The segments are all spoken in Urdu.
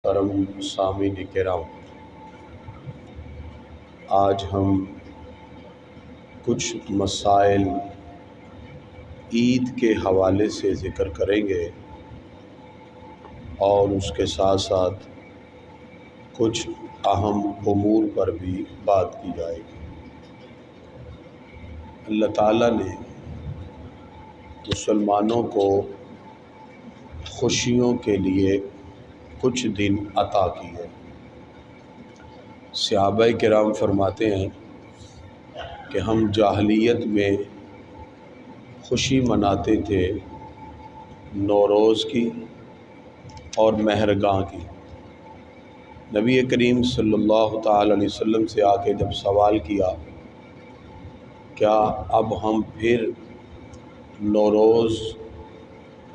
محترم سامعین کرام، آج ہم کچھ مسائل عید کے حوالے سے ذکر کریں گے اور اس کے ساتھ ساتھ کچھ اہم امور پر بھی بات کی جائے گی۔ اللہ تعالیٰ نے مسلمانوں کو خوشیوں کے لیے کچھ دن عطا کیے۔ صحابہ کرام فرماتے ہیں کہ ہم جاہلیت میں خوشی مناتے تھے نوروز کی اور مہرگاں کی۔ نبی کریم صلی اللہ تعالی علیہ وسلم سے آ کے جب سوال کیا کیا اب ہم پھر نوروز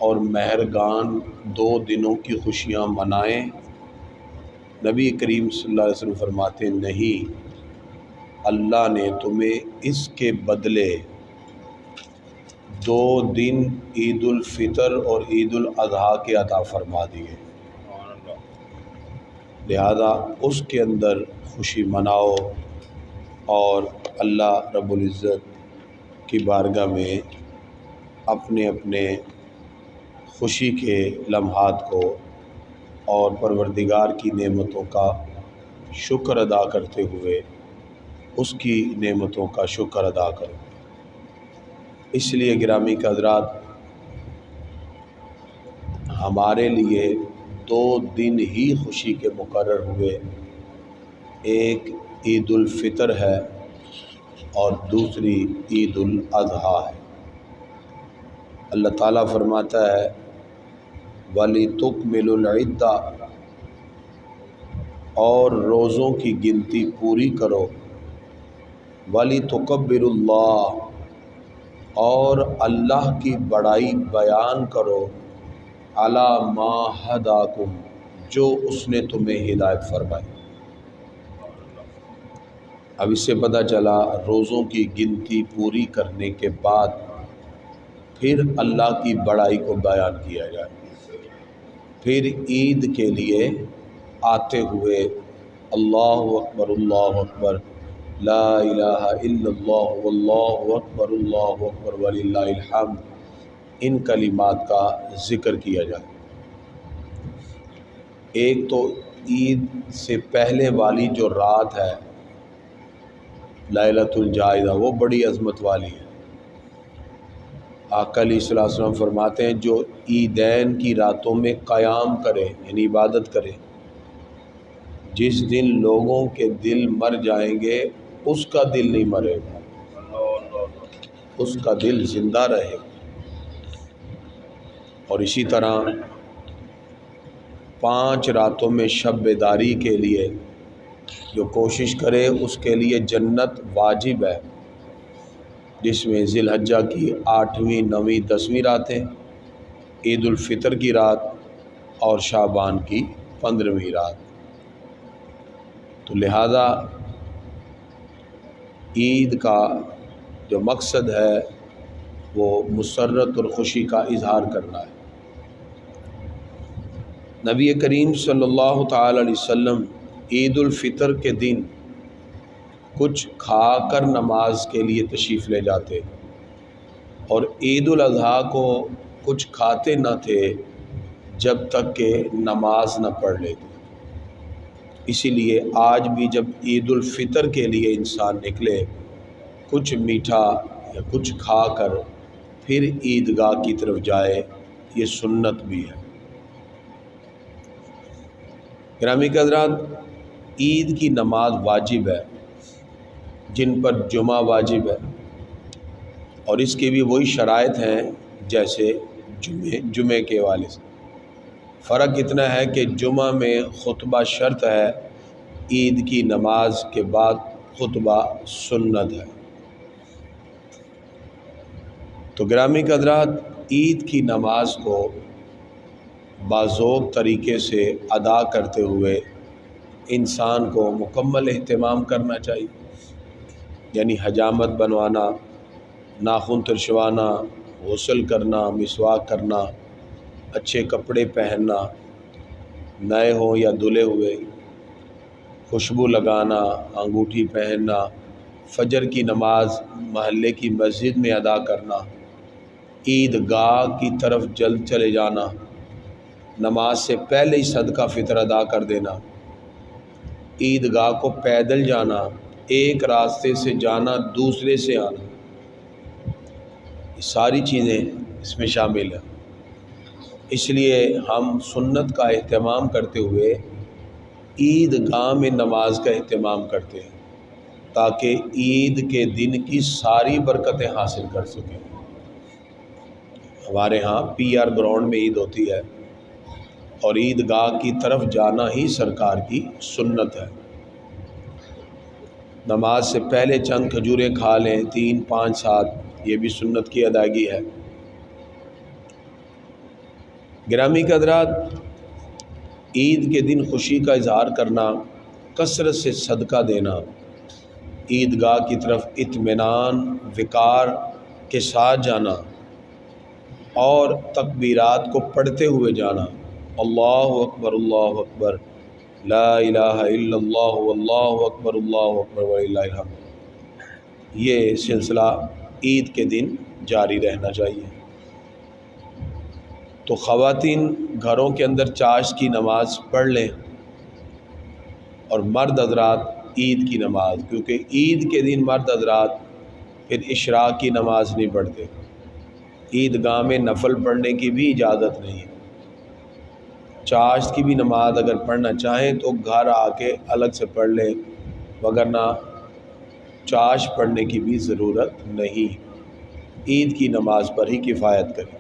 اور مہرگان 2 دنوں کی خوشیاں منائیں؟ نبی کریم صلی اللہ علیہ وسلم فرماتے نہیں، اللہ نے تمہیں اس کے بدلے 2 دن عید الفطر اور عید الاضحیٰ کے عطا فرما دیے، لہذا اس کے اندر خوشی مناؤ اور اللہ رب العزت کی بارگاہ میں اپنے اپنے خوشی کے لمحات کو اور پروردگار کی نعمتوں کا شکر ادا کرتے ہوئے اس کی نعمتوں کا شکر ادا کرو۔ اس لیے گرامی کے حضرات، ہمارے لیے 2 دن ہی خوشی کے مقرر ہوئے، ایک عید الفطر ہے اور دوسری عید الاضحیٰ ہے۔ اللہ تعالیٰ فرماتا ہے وَلِتُكْمِلُوا الْعِدَّةَ، اور روزوں کی گنتی پوری کرو، وَلِتُكَبِّرُوا اللَّهَ، اور اللہ کی بڑائی بیان کرو، عَلَى مَا هَدَاكُمْ، جو اس نے تمہیں ہدایت فرمائی۔ اب اس سے پتہ چلا روزوں کی گنتی پوری کرنے کے بعد پھر اللہ کی بڑائی کو بیان کیا جائے، پھر عید کے لیے آتے ہوئے اللہ اکبر لا الہ الا اللہ واللہ اکبر وللہ الحمد، ان کلمات کا ذکر کیا جائے۔ ایک تو عید سے پہلے والی جو رات ہے لیلۃ الجائزہ، وہ بڑی عظمت والی ہے۔ آقا علیہ الصلوۃ والسلام فرماتے ہیں جو عیدین کی راتوں میں قیام کرے، یعنی عبادت کرے، جس دن لوگوں کے دل مر جائیں گے اس کا دل نہیں مرے گا، اس کا دل زندہ رہے گا۔ اور اسی طرح 5 راتوں میں شب بیداری کے لیے جو کوشش کرے اس کے لیے جنت واجب ہے، جس میں ذی الحجہ کی 8ویں 9ویں 10ویں راتیں، عید الفطر کی رات اور شعبان کی 15ویں رات۔ تو لہذا عید کا جو مقصد ہے وہ مسرت اور خوشی کا اظہار کرنا ہے۔ نبی کریم صلی اللہ تعالی علیہ وسلم عید الفطر کے دن کچھ کھا کر نماز کے لیے تشریف لے جاتے، اور عید الاضحیٰ کو کچھ کھاتے نہ تھے جب تک کہ نماز نہ پڑھ لیتے۔ اسی لیے آج بھی جب عید الفطر کے لیے انسان نکلے، کچھ میٹھا یا کچھ کھا کر پھر عیدگاہ کی طرف جائے، یہ سنت بھی ہے۔ گرامی کے حضرات، عید کی نماز واجب ہے، جن پر جمعہ واجب ہے، اور اس کی بھی وہی شرائط ہیں جیسے جمعے کے حوالے سے۔ فرق اتنا ہے کہ جمعہ میں خطبہ شرط ہے، عید کی نماز کے بعد خطبہ سنت ہے۔ تو گرامی کے حضرات، عید کی نماز کو باذوق طریقے سے ادا کرتے ہوئے انسان کو مکمل اہتمام کرنا چاہیے، یعنی حجامت بنوانا، ناخن ترشوانا، غسل کرنا، مسواک کرنا، اچھے کپڑے پہننا، نئے ہوں یا دھلے ہوئے، خوشبو لگانا، انگوٹھی پہننا، فجر کی نماز محلے کی مسجد میں ادا کرنا، عید گاہ کی طرف جلد چلے جانا، نماز سے پہلے ہی صدقہ فطر ادا کر دینا، عید گاہ کو پیدل جانا، ایک راستے سے جانا دوسرے سے آنا، یہ ساری چیزیں اس میں شامل ہیں۔ اس لیے ہم سنت کا اہتمام کرتے ہوئے عید گاہ میں نماز کا اہتمام کرتے ہیں تاکہ عید کے دن کی ساری برکتیں حاصل کر سکیں۔ ہمارے ہاں پی آر گراؤنڈ میں عید ہوتی ہے اور عید گاہ کی طرف جانا ہی سرکار کی سنت ہے۔ نماز سے پہلے چند کھجوریں کھا لیں، 3، 5، 7، یہ بھی سنت کی ادائیگی ہے۔ گرامی کے حضرات، عید کے دن خوشی کا اظہار کرنا، کثرت سے صدقہ دینا، عید گاہ کی طرف اطمینان وقار کے ساتھ جانا اور تکبیرات کو پڑھتے ہوئے جانا، اللہ اکبر اللہ اکبر، لا الہ الا اللہ واللہ اکبر اللہ اکبر وللہ الحمد، یہ سلسلہ عید کے دن جاری رہنا چاہیے۔ تو خواتین گھروں کے اندر چاشت کی نماز پڑھ لیں اور مرد حضرات عید کی نماز، کیونکہ عید کے دن مرد حضرات پھر اشراق کی نماز نہیں پڑھتے، عید گاہ میں نفل پڑھنے کی بھی اجازت نہیں ہے۔ چاشت کی بھی نماز اگر پڑھنا چاہیں تو گھر آ کے الگ سے پڑھ لیں، وگرنہ چاشت پڑھنے کی بھی ضرورت نہیں، عید کی نماز پر ہی کفایت کریں۔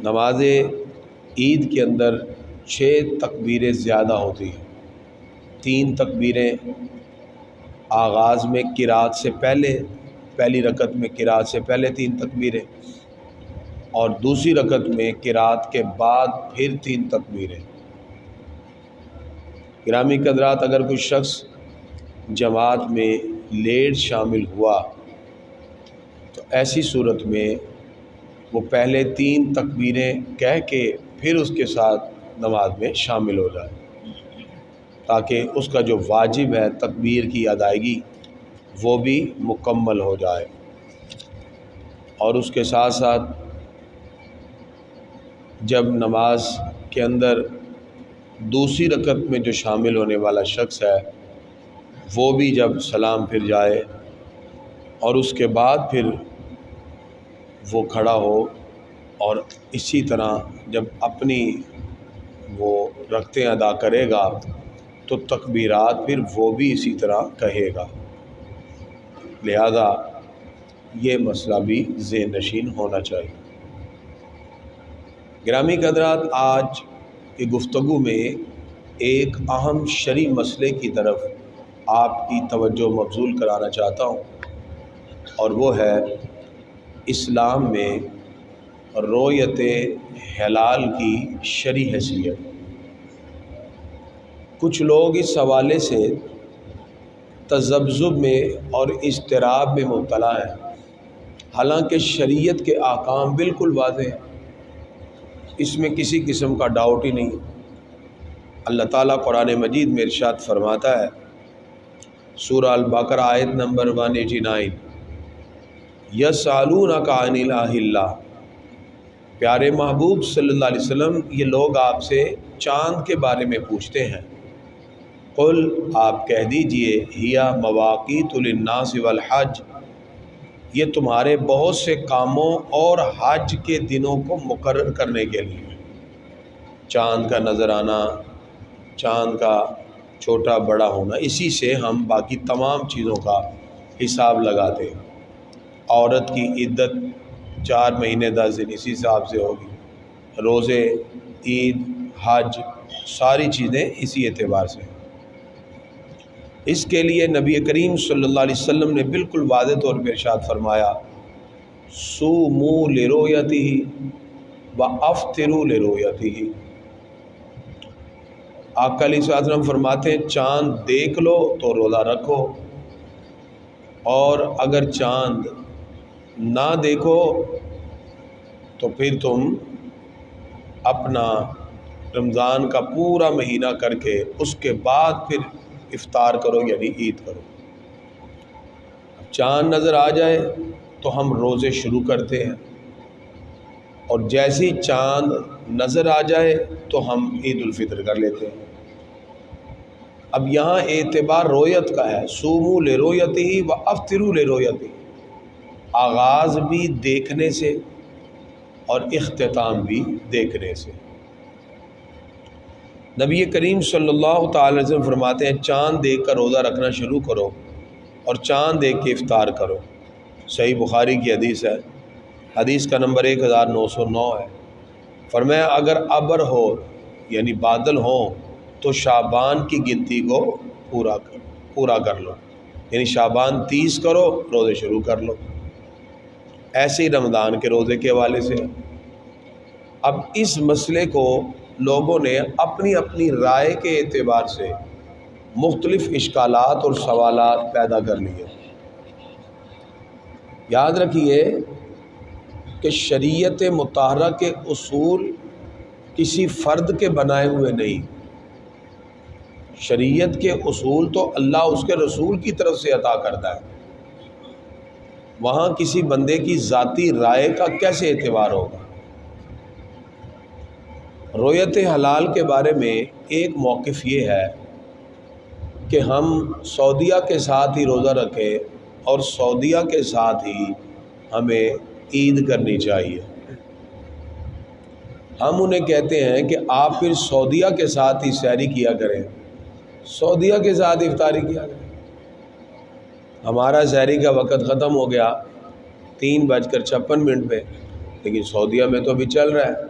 نماز عید کے اندر 6 تکبیریں زیادہ ہوتی ہیں، 3 تکبیریں آغاز میں قرات سے پہلے، پہلی رکعت میں قرات سے پہلے 3 تکبیریں، اور دوسری رکعت میں قرات کے بعد پھر 3 تکبیریں۔ گرامی قدرات، اگر کوئی شخص جماعت میں لیٹ شامل ہوا تو ایسی صورت میں وہ پہلے 3 تکبیریں کہہ کے پھر اس کے ساتھ نماز میں شامل ہو جائے، تاکہ اس کا جو واجب ہے تکبیر کی ادائیگی وہ بھی مکمل ہو جائے۔ اور اس کے ساتھ ساتھ جب نماز کے اندر دوسری رکعت میں جو شامل ہونے والا شخص ہے وہ بھی جب سلام پھر جائے اور اس کے بعد پھر وہ کھڑا ہو، اور اسی طرح جب اپنی وہ رکعتیں ادا کرے گا تو تکبیرات پھر وہ بھی اسی طرح کہے گا، لہذا یہ مسئلہ بھی ذہن نشین ہونا چاہیے۔ گرامی حضرات، آج کی گفتگو میں ایک اہم شرعی مسئلے کی طرف آپ کی توجہ مبذول کرانا چاہتا ہوں، اور وہ ہے اسلام میں رؤیت ہلال کی شرعی حیثیت۔ کچھ لوگ اس حوالے سے تذبذب میں اور اضطراب میں مبتلا ہیں، حالانکہ شریعت کے احکام بالکل واضح ہیں، اس میں کسی قسم کا ڈاؤٹ ہی نہیں۔ اللہ تعالیٰ قرآن مجید میں ارشاد فرماتا ہے، سورہ البقرہ آیت نمبر 189، یسألونک عن الأہلہ، پیارے محبوب صلی اللہ علیہ وسلم، یہ لوگ آپ سے چاند کے بارے میں پوچھتے ہیں، قل، آپ کہہ دیجئے، ہی مواقیت للناس والحج، یہ تمہارے بہت سے کاموں اور حج کے دنوں کو مقرر کرنے کے لیے۔ چاند کا نظر آنا، چاند کا چھوٹا بڑا ہونا، اسی سے ہم باقی تمام چیزوں کا حساب لگاتے ہیں۔ عورت کی عدت 4 مہینے 10 دن اسی حساب سے ہوگی، روزے، عید، حج، ساری چیزیں اسی اعتبار سے۔ اس کے لیے نبی کریم صلی اللہ علیہ وسلم نے بالکل واضح طور پہ ارشاد فرمایا، صوموا لرؤیتہ وافطروا لرؤیتہ۔ آقا علیہ السلام فرماتے ہیں، چاند دیکھ لو تو روزہ رکھو، اور اگر چاند نہ دیکھو تو پھر تم اپنا رمضان کا پورا مہینہ کر کے اس کے بعد پھر افطار کرو یعنی عید کرو۔ چاند نظر آ جائے تو ہم روزے شروع کرتے ہیں، اور جیسے ہی چاند نظر آ جائے تو ہم عید الفطر کر لیتے ہیں۔ اب یہاں اعتبار رویت کا ہے، صوموا لرؤیتہ و افطروا لرؤیتہ، آغاز بھی دیکھنے سے اور اختتام بھی دیکھنے سے۔ نبی کریم صلی اللہ تعالی علیہ وسلم فرماتے ہیں چاند دیکھ کر روزہ رکھنا شروع کرو اور چاند دیکھ کے افطار کرو۔ صحیح بخاری کی حدیث ہے، حدیث کا نمبر 1909 ہے۔ فرمایا اگر ابر ہو یعنی بادل ہوں تو شعبان کی گنتی کو پورا کر لو، یعنی شعبان 30 کرو، روزے شروع کر لو۔ ایسے ہی رمضان کے روزے کے حوالے سے۔ اب اس مسئلے کو لوگوں نے اپنی اپنی رائے کے اعتبار سے مختلف اشکالات اور سوالات پیدا کر لیے۔ یاد رکھیے کہ شریعت مطہرہ کے اصول کسی فرد کے بنائے ہوئے نہیں، شریعت کے اصول تو اللہ اس کے رسول کی طرف سے عطا کرتا ہے، وہاں کسی بندے کی ذاتی رائے کا کیسے اعتبار ہوگا۔ رؤیت حلال کے بارے میں ایک موقف یہ ہے کہ ہم سعودیہ کے ساتھ ہی روزہ رکھیں اور سعودیہ کے ساتھ ہی ہمیں عید کرنی چاہیے۔ ہم انہیں کہتے ہیں کہ آپ پھر سعودیہ کے ساتھ ہی سحری کیا کریں، سعودیہ کے ساتھ افطاری کیا کریں۔ ہمارا سحری کا وقت ختم ہو گیا 3:56 پہ، لیکن سعودیہ میں تو ابھی چل رہا ہے،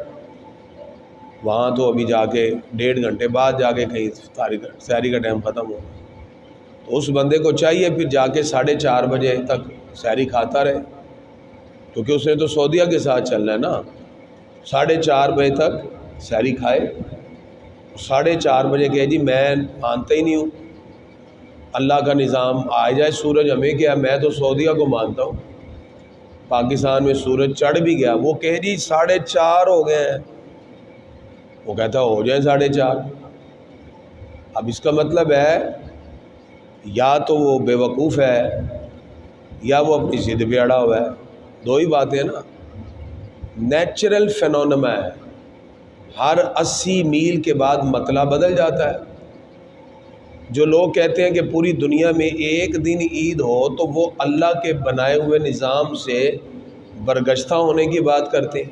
وہاں تو ابھی جا کے 1.5 گھنٹے بعد جا کے کہیں سحری کا ٹائم ختم ہو، تو اس بندے کو چاہیے پھر جا کے 4:30 بجے تک سحری کھاتا رہے، کیونکہ اس نے تو سعودیہ کے ساتھ چلنا ہے نا۔ 4:30 بجے تک سحری کھائے، 4:30 بجے کہے جی میں مانتا ہی نہیں ہوں، اللہ کا نظام آ جائے سورج ہمیں کیا، میں تو سعودیہ کو مانتا ہوں، پاکستان میں سورج چڑھ بھی گیا، وہ کہے جی 4:30 ہو گئے ہیں، وہ کہتا ہو جائیں 4:30۔ اب اس کا مطلب ہے یا تو وہ بے وقوف ہے یا وہ اپنی ضد پہ اڑا ہوا ہے، دو ہی باتیں ہیں نا۔ نیچرل فینونما ہے، ہر 80 میل کے بعد مطلع بدل جاتا ہے۔ جو لوگ کہتے ہیں کہ پوری دنیا میں ایک دن عید ہو تو وہ اللہ کے بنائے ہوئے نظام سے برگشتہ ہونے کی بات کرتے ہیں،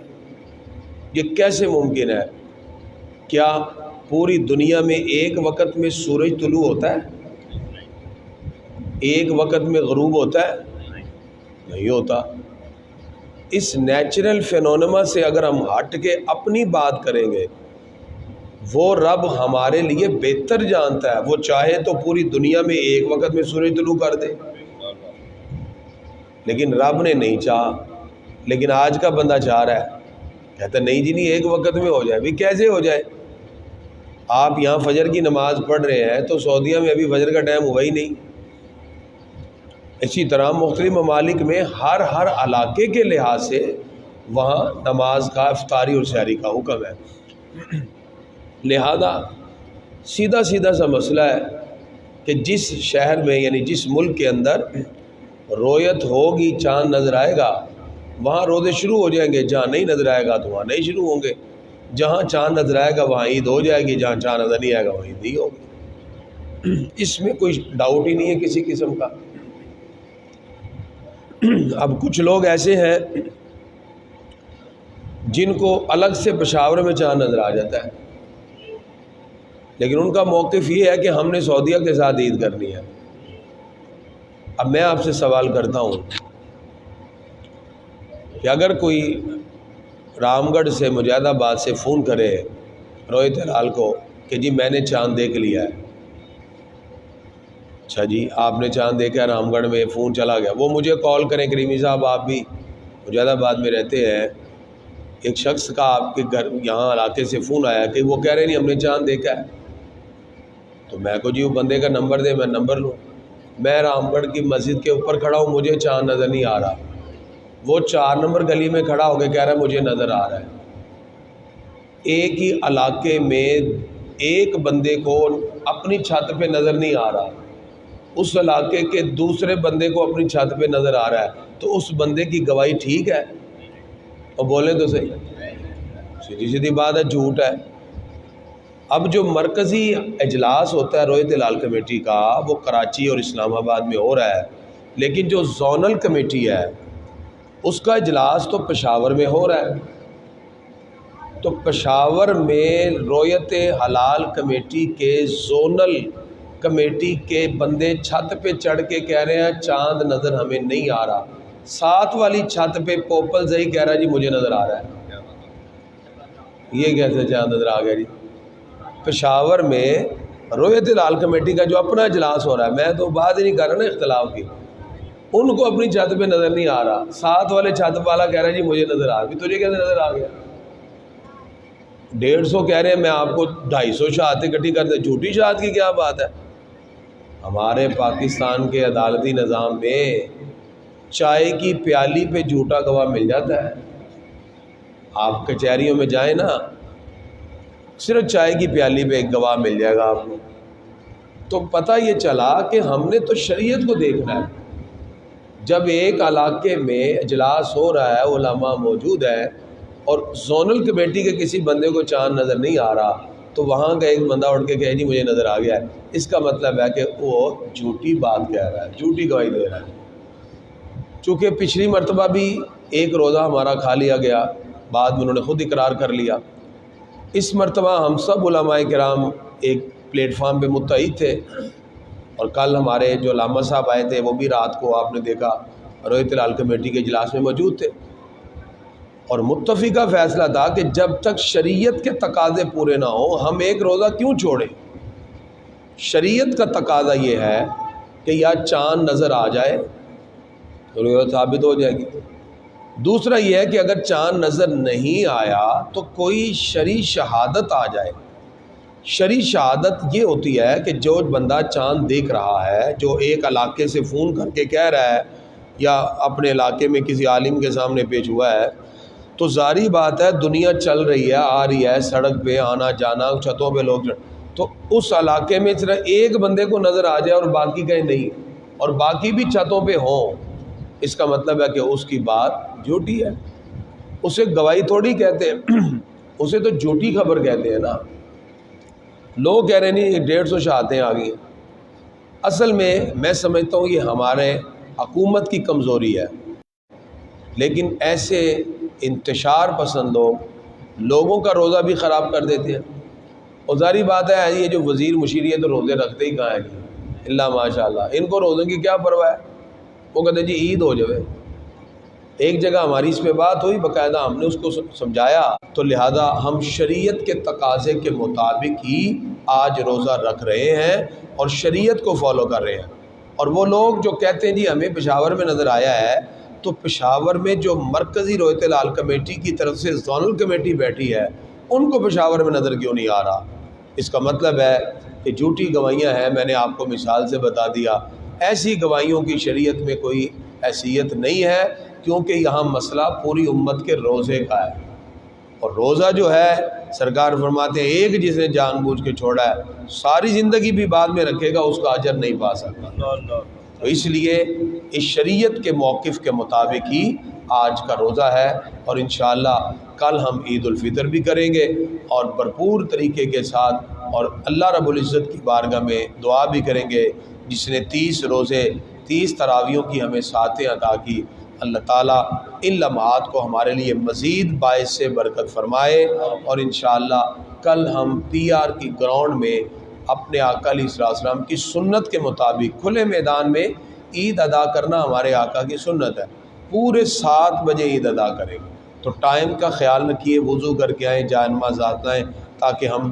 یہ کیسے ممکن ہے؟ کیا پوری دنیا میں ایک وقت میں سورج طلوع ہوتا ہے؟ ایک وقت میں غروب ہوتا ہے؟ نہیں ہوتا۔ اس نیچرل فینونما سے اگر ہم ہٹ کے اپنی بات کریں گے، وہ رب ہمارے لیے بہتر جانتا ہے، وہ چاہے تو پوری دنیا میں ایک وقت میں سورج طلوع کر دے، لیکن رب نے نہیں چاہا۔ لیکن آج کا بندہ چاہ رہا ہے، کہتا نہیں جی نہیں ایک وقت میں ہو جائے، بھی کیسے ہو جائے؟ آپ یہاں فجر کی نماز پڑھ رہے ہیں تو سعودیہ میں ابھی فجر کا ٹائم ہوا ہی نہیں۔ اسی طرح مختلف ممالک میں ہر علاقے کے لحاظ سے وہاں نماز کا، افطاری اور سحری کا حکم ہے۔ لہذا سیدھا سا مسئلہ ہے کہ جس شہر میں یعنی جس ملک کے اندر رویت ہوگی، چاند نظر آئے گا، وہاں روزے شروع ہو جائیں گے، جہاں نہیں نظر آئے گا تو وہاں نہیں شروع ہوں گے۔ جہاں چاند نظر آئے گا وہاں عید ہو جائے گی، جہاں چاند نظر نہیں آئے گا وہاں عید نہیں ہوگی۔ اس میں کوئی ڈاؤٹ ہی نہیں ہے کسی قسم کا۔ اب کچھ لوگ ایسے ہیں جن کو الگ سے پشاور میں چاند نظر آ جاتا ہے، لیکن ان کا موقف یہ ہے کہ ہم نے سعودیہ کے ساتھ عید کرنی ہے۔ اب میں آپ سے سوال کرتا ہوں کہ اگر کوئی رام گڑھ سے، مجاہد آباد سے فون کرے رؤیت ہلال کو کہ جی میں نے چاند دیکھ لیا ہے، اچھا جی آپ نے چاند دیکھا رام گڑھ میں، فون چلا گیا، وہ مجھے کال کریں کریمی صاحب آپ بھی مجاہد آباد میں رہتے ہیں، ایک شخص کا آپ کے گھر یہاں علاقے سے فون آیا کہ وہ کہہ رہے نہیں ہم نے چاند دیکھا ہے، تو میں کو جی وہ بندے کا نمبر دے، میں نمبر لوں۔ میں رام گڑھ کی مسجد کے اوپر کھڑا ہوں، مجھے چاند نظر نہیں آ رہا، وہ 4 نمبر گلی میں کھڑا ہو کے کہہ رہا ہے مجھے نظر آ رہا ہے۔ ایک ہی علاقے میں ایک بندے کو اپنی چھت پہ نظر نہیں آ رہا، اس علاقے کے دوسرے بندے کو اپنی چھت پہ نظر آ رہا ہے، تو اس بندے کی گواہی ٹھیک ہے؟ اور بولیں تو صحیح، سیدھی سیدھی بات ہے، جھوٹ ہے۔ اب جو مرکزی اجلاس ہوتا ہے رویت ہلال کمیٹی کا، وہ کراچی اور اسلام آباد میں ہو رہا ہے، لیکن جو زونل کمیٹی ہے اس کا اجلاس تو پشاور میں ہو رہا ہے۔ تو پشاور میں رویت ہلال کمیٹی کے زونل کمیٹی کے بندے چھت پہ چڑھ کے کہہ رہے ہیں چاند نظر ہمیں نہیں آ رہا، ساتھ والی چھت پہ پوپل زئی کہہ رہا ہے جی مجھے نظر آ رہا ہے۔ یہ کیسے چاند نظر آ گیا جی؟ پشاور میں رویت ہلال کمیٹی کا جو اپنا اجلاس ہو رہا ہے، میں تو بات ہی نہیں کر رہا نا اختلاف کی، ان کو اپنی چھت پہ نظر نہیں آ رہا، ساتھ والے چھت والا کہہ رہا ہے جی مجھے نظر آ رہا، تجھے کیسے نظر آ گیا؟ 150 کہہ رہے ہیں، میں آپ کو 250 شہادتیں اکٹھی کر دیں، جھوٹی شہادت کی کیا بات ہے؟ ہمارے پاکستان کے عدالتی نظام میں چائے کی پیالی پہ جھوٹا گواہ مل جاتا ہے۔ آپ کچہریوں میں جائیں نا، صرف چائے کی پیالی پہ ایک گواہ مل جائے گا آپ کو۔ تو پتہ یہ چلا کہ ہم نے تو شریعت کو دیکھنا ہے۔ جب ایک علاقے میں اجلاس ہو رہا ہے، علماء موجود ہے، اور زونل کمیٹی کے کسی بندے کو چاند نظر نہیں آ رہا، تو وہاں کا ایک بندہ اٹھ کے کہے جی مجھے نظر آ گیا ہے، اس کا مطلب ہے کہ وہ جھوٹی بات کہہ رہا ہے، جھوٹی گواہی دے رہا ہے۔ چونکہ پچھلی مرتبہ بھی ایک روزہ ہمارا کھا لیا گیا، بعد میں انہوں نے خود اقرار کر لیا۔ اس مرتبہ ہم سب علماء کرام ایک پلیٹ فارم پہ متحد تھے، اور کل ہمارے جو علامہ صاحب آئے تھے وہ بھی رات کو آپ نے دیکھا رویت ہلال کمیٹی کے اجلاس میں موجود تھے، اور متفقہ فیصلہ تھا کہ جب تک شریعت کے تقاضے پورے نہ ہوں ہم ایک روزہ کیوں چھوڑیں۔ شریعت کا تقاضا یہ ہے کہ یا چاند نظر آ جائے تو روزہ ثابت ہو جائے گی، دوسرا یہ ہے کہ اگر چاند نظر نہیں آیا تو کوئی شرعی شہادت آ جائے۔ شرعی شہادت یہ ہوتی ہے کہ جو بندہ چاند دیکھ رہا ہے، جو ایک علاقے سے فون کر کے کہہ رہا ہے یا اپنے علاقے میں کسی عالم کے سامنے پیش ہوا ہے، تو ظاہری بات ہے دنیا چل رہی ہے، آ رہی ہے، سڑک پہ آنا جانا، چھتوں پہ لوگ، تو اس علاقے میں صرف ایک بندے کو نظر آ جائے اور باقی کہیں نہیں، اور باقی بھی چھتوں پہ ہوں، اس کا مطلب ہے کہ اس کی بات جھوٹی ہے، اسے گواہی تھوڑی کہتے ہیں، اسے تو جھوٹی خبر کہتے ہیں نا۔ لوگ کہہ رہے نہیں 150 شہادتیں آ گئی۔ اصل میں سمجھتا ہوں یہ ہمارے حکومت کی کمزوری ہے، لیکن ایسے انتشار پسند لوگوں کا روزہ بھی خراب کر دیتے ہیں۔ اور ظاہری بات ہے یہ جو وزیر مشیر یہ تو روزے رکھتے ہی کہاں ہیں، اللہ ماشاء اللہ، ان کو روزوں کی کیا پرواہ ہے، وہ کہتے ہیں جی عید ہو جائے۔ ایک جگہ ہماری اس پہ بات ہوئی، باقاعدہ ہم نے اس کو سمجھایا، تو لہذا ہم شریعت کے تقاضے کے مطابق ہی آج روزہ رکھ رہے ہیں اور شریعت کو فالو کر رہے ہیں۔ اور وہ لوگ جو کہتے ہیں جی ہمیں پشاور میں نظر آیا ہے، تو پشاور میں جو مرکزی رویت ہلال کمیٹی کی طرف سے زونل کمیٹی بیٹھی ہے، ان کو پشاور میں نظر کیوں نہیں آ رہا؟ اس کا مطلب ہے کہ جھوٹی گواہیاں ہیں۔ میں نے آپ کو مثال سے بتا دیا، ایسی گواہیوں کی شریعت میں کوئی حیثیت نہیں ہے، کیونکہ یہاں مسئلہ پوری امت کے روزے کا ہے، اور روزہ جو ہے سرکار فرماتے ہیں ایک جس نے جان بوجھ کے چھوڑا ہے ساری زندگی بھی بعد میں رکھے گا، اس کا اجر نہیں پا سکتا۔ تو اس لیے اس شریعت کے موقف کے مطابق ہی آج کا روزہ ہے، اور انشاءاللہ کل ہم عید الفطر بھی کریں گے، اور بھرپور طریقے کے ساتھ، اور اللہ رب العزت کی بارگاہ میں دعا بھی کریں گے، جس نے 30 روزے 30 تراویحوں کی ہمیں ساتیں عطا کی، اللہ تعالیٰ ان لمحات کو ہمارے لیے مزید باعث سے برکت فرمائے، اور انشاءاللہ کل ہم PR کی گراؤنڈ میں اپنے آقا علیہ السلام کی سنت کے مطابق کھلے میدان میں عید ادا کرنا ہمارے آقا کی سنت ہے، پورے 7 بجے عید ادا کریں گے۔ تو ٹائم کا خیال رکھیے، وضو کر کے آئیں، جائے نماز آئیں، تاکہ ہم